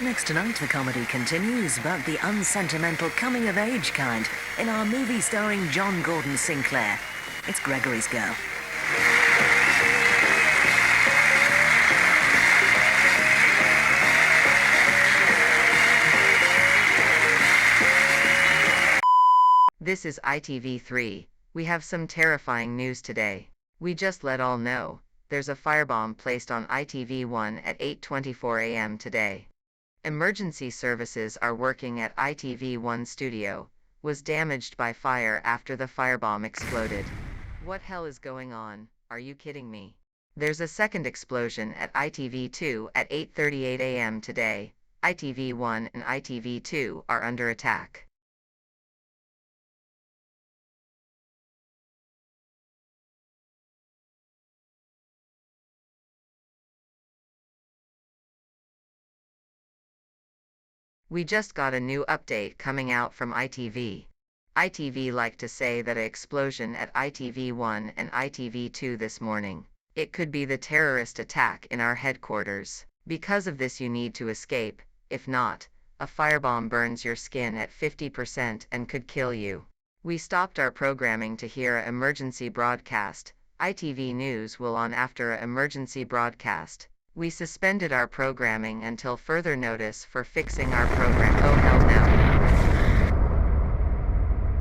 Next tonight, the comedy continues, but the unsentimental coming-of-age kind in our movie starring John Gordon Sinclair. It's Gregory's Go. This is ITV3. We have some terrifying news today. We just let all know, there's a firebomb placed on ITV1 at 8:24 a.m. today. Emergency services are working at ITV1 studio, was damaged by fire after the firebomb exploded. What hell is going on? Are you kidding me? There's a second explosion at ITV2 at 8:38 a.m. today. ITV1 and ITV2 are under attack. We just got a new update coming out from ITV. ITV like to say that an explosion at ITV1 and ITV2 this morning. It could be the terrorist attack in our headquarters. Because of this you need to escape, if not, a firebomb burns your skin at 50% and could kill you. We stopped our programming to hear an emergency broadcast. ITV News will on after an emergency broadcast. We suspended our programming until further notice for fixing our program. Oh hell no.